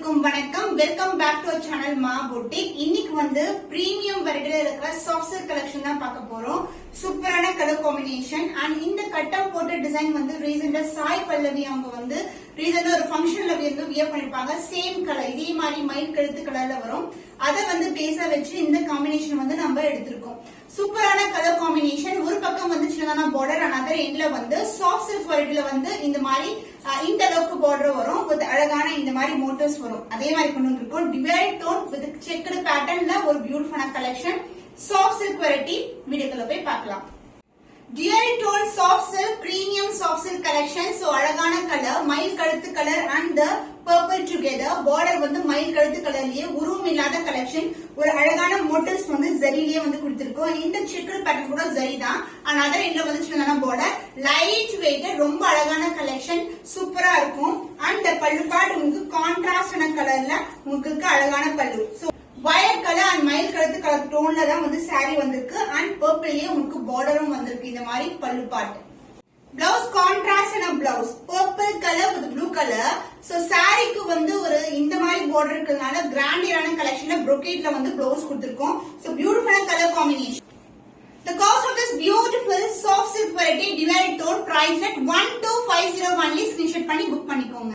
அனைவருக்கும் வணக்கம். Welcome back to channel மா பொட்டிக். இன்னைக்கு வந்து பிரீமியம் வெரைட்டில இருக்கிற சாஃப்ட் சில்க் கலெக்ஷன் தான் பார்க்க போறோம். சூப்பரான கலர் காம்பினேஷன் அண்ட் இந்த கட்டம் போட்ட டிசைன் வந்து ரீசெண்டா சாய் பல்லவி அவங்க வந்து ரீசெண்டா ஒரு ஃபங்க்ஷன்ல வந்து வியர் பண்ணிருப்பாங்க. சேம் கலர் இதே மாதிரி மயில் கழுத்து கலர்ல வரும். அதை வந்து பேஸா வச்சு இந்த காம்பினேஷன் வந்து நம்ம எடுத்திருக்கோம். சூப்பரான கலர் காம்பினேஷன். ஒரு பக்கம் வந்து சின்னதான பார்டர், அனதர் எண்ட்ல வந்து சாஃப்ட் சில்க் வெரைட்டில வந்து இந்த மாதிரி இந்த அளவுக்கு பார்டர் வரும். வித் அழகான இந்த மாதிரி மோட்டிவ்ஸ் வரும். அதே மாதிரி கொண்டு வந்திருக்கோம். டிவைட் டோன் வித் செக்குடு பேட்டர்ன்ல ஒரு பியூட்டிஃபுல்லான கலெக்ஷன் சாஃப்ட் சில்க் வெரைட்டி. வீடியோக்குள்ள போய் பார்க்கலாம். Divide tone soft silk premium soft silk collection. So அழகான கலர், மயில் கழுத்து colour and purple together. Border வந்து மயில் கழுத்து கலர்லயே உருவம் இல்லாத கலெக்ஷன். ஒரு அழகான மோட்டிவ்ஸ் வந்து ஜரிலயே வந்து கொடுத்திருக்கோம். இந்த செக்குடு பேட்டர்ன் கூட ஜரி தான். அண்ட் அதர் எண்ட்ல வந்து சின்னதான பார்டர், லைட் வெயிட், ரொம்ப அழகான கலெக்ஷன். சூப்பரா இருக்கும். அண்ட் பல்லு பார்ட் உங்களுக்கு கான்ட்ராஸ்டான கலர்ல உங்களுக்கு அழகான பல்லு. வயர் கலர் அண்ட் மயில் கழுத்து கலர் டோன்ல தான் வந்து சாரி வந்திருக்கு. அண்ட் பர்பிள்லயே உங்களுக்கு பார்டரும் வந்திருக்கு. இந்த மாதிரி பல்லு பார்ட். பிளவுஸ் கான்ட்ராஸ்டான blouse, purple colour with blue colour. So சாரிக்கு வந்து ஒரு இந்த மாதிரி பார்டர் இருக்கிறதுனால கிராண்டியரான கலெக்ஷன்ல brocade வந்து பிளவுஸ் கொடுத்திருக்கோம். சோ பியூட்டிஃபுல்லான colour combination. The cost of this beautiful soft silk variety divide tone price at 1250 only. Screenshot பண்ணி புக் பண்ணிக்கோங்க.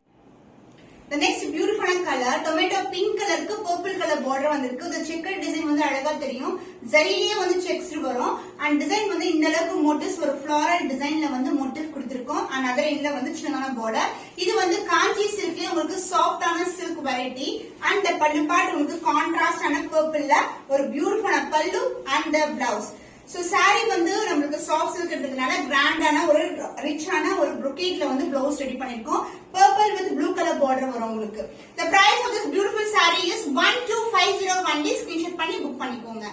The next beautiful color, tomato pink கலருக்கு purple கலர் பார்டர் வந்திருக்கு. இந்த செக்கர் டிசைன் வந்து அழகா தெரியும். ஜரிலயே வந்து செக்ஸ் வரும். அண்ட் டிசைன் வந்து இந்த அளவுக்கு மோட்டிவ்ஸ் ஒரு ஃப்ளாரல் டிசைன்ல வந்து மோட்டிவ் கொடுத்திருக்கோம். அண்ட் அதர் எண்ட்ல வந்து சின்னதான பார்டர். இது வந்து காஞ்சி சில்க்ல உங்களுக்கு சாஃப்டான சில்க் வெரைட்டி. அண்ட் பல்லு பார்ட் உங்களுக்கு கான்ட்ராஸ்டான பர்பிள்ல ஒரு பியூட்டிஃபுல்லான பல்லு அண்ட் பிளவுஸ். சோ சாரி வந்து நம்மளுக்கு சாஃப்ட் சில்க் இருக்கிறதுனால கிராண்டான ஒரு ரிச்சான ஒரு brocade வந்து பிளவுஸ் ரெடி பண்ணிருக்கோம். Purple with blue colour border வரும் உங்களுக்கு. The price of this beautiful saree is 1250 only. Screenshot பண்ணி புக் பண்ணிக்கோங்க.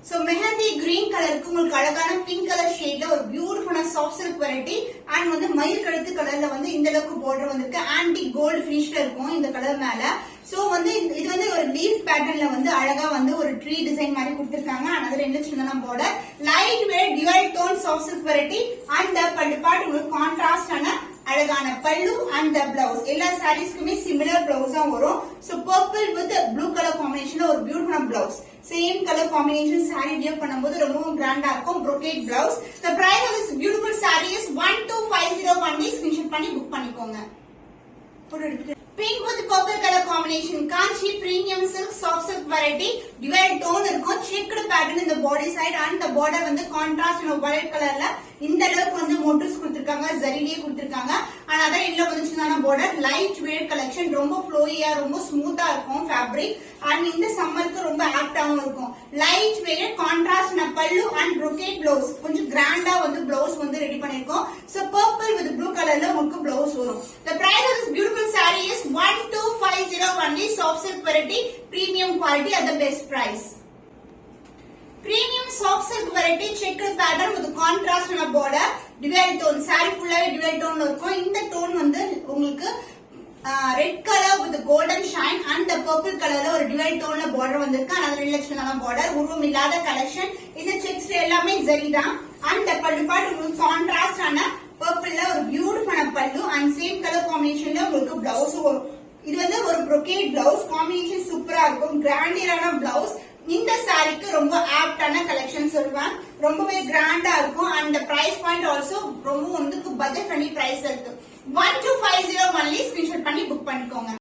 சோ மெஹந்தி கிரீன் கலருக்கு உங்களுக்கு அழகான பிங்க் கலர் ஷேட்ல ஒரு பியூட்டிஃபுல்லான சாஃப்ட் சில்க் வெரைட்டி. அண்ட் வந்து மயில் கழுத்து கலர்ல வந்து இந்த அளவுக்கு பார்டர் வந்திருக்கு. ஆன்டி கோல்டு ஃபினிஷ்ல இருக்கும் இந்த கலர் மேல. சோ வந்து இது வந்து ஒரு லீஃப் பேட்டர்ன்ல வந்து அழகா வந்து ஒரு ட்ரீ டிசைன் மாதிரி கொடுத்திருக்காங்க. அதுல ரெண்டு சின்னதான பார்டர், லைட் வெயிட் டிவைட் tone soft silk variety. And பல்லு பார்ட் உங்களுக்கு கான்ட்ராஸ்டான அழகான பல்லு அண்ட் பிளவுஸ். எல்லா சாரீஸ்க்குமே சிமிலர் பிளவுஸ் தான் வரும். So purple with blue colour காம்பினேஷன்ல ஒரு beautiful blouse. Same colour combination sari wear பண்ணும்போது ரொம்பவும் கிராண்டா இருக்கும். brocade blouse. The price of this beautiful saree is 1250 only. Screenshot பண்ணி புக் பண்ணிக்கோங்க. Pink with purple color combination. Kanchi premium silk soft silk variety. Divide tone இருக்கும். checked pattern in the body side and the border வந்து contrast and violet colorல இந்த அளவுக்கு வந்து motives கொடுத்திருக்காங்க. ஜரிலயே கொடுத்திருக்காங்க. and other எண்ட்ல வந்து சின்னதான border, light weight collection. ரொம்ப ஃப்ளோயியா ரொம்ப ஸ்மூத்தா இருக்கும் fabric. and இந்த சம்மருக்கு ரொம்ப ஆப்டாவும் இருக்கும். light weight contrast and பல்லு and brocade blouse. கொஞ்சம் கிராண்டா வந்து blouse வந்து ரெடி பண்ணிருக்கோம். so purple with blue colorல உங்களுக்கு blouse வரும். The price of this beautiful saree is 1250 only. Soft silk variety, premium quality at the best price. Premium soft silk variety checked pattern with contrast on a border, dual tone. Saree full dual tone இருக்கும். இந்த tone வந்து உங்களுக்கு red colour with golden shine and purple கலர்ல ஒரு divide டோன்ல border வந்திருக்கு. அந்த ரிலேஷனான border, உருவம் இல்லாத கலெக்ஷன். இந்த செக்ஸ் எல்லாமே ஜரி தான். அண்ட் பல்லு பார்ட் உங்களுக்கு கான்ட்ராஸ்ட் ஆன பர்பிள்ல ஒரு பியூட்டிஃபுல்லான பல்லு அண்ட் சேம் கலர் காம்பினேஷன்ல உங்களுக்கு பிளவுஸ் வரும். இது வந்து ஒரு brocade பிளவுஸ். காம்பினேஷன் சூப்பரா இருக்கும். கிராண்டியரான பிளவுஸ். இந்த சாரிக்கு ரொம்ப ஆப்டான கலெக்ஷன் சொல்லுவேன். ரொம்பவே கிராண்டா இருக்கும். அண்ட் பிரைஸ் பாயிண்ட் ஆல்சோ ரொம்ப வந்து பட்ஜெட் ஃப்ரெண்ட்லி பிரைஸ் இருக்கு. 1250 only. Screenshot பண்ணி புக் பண்ணிக்கோங்க.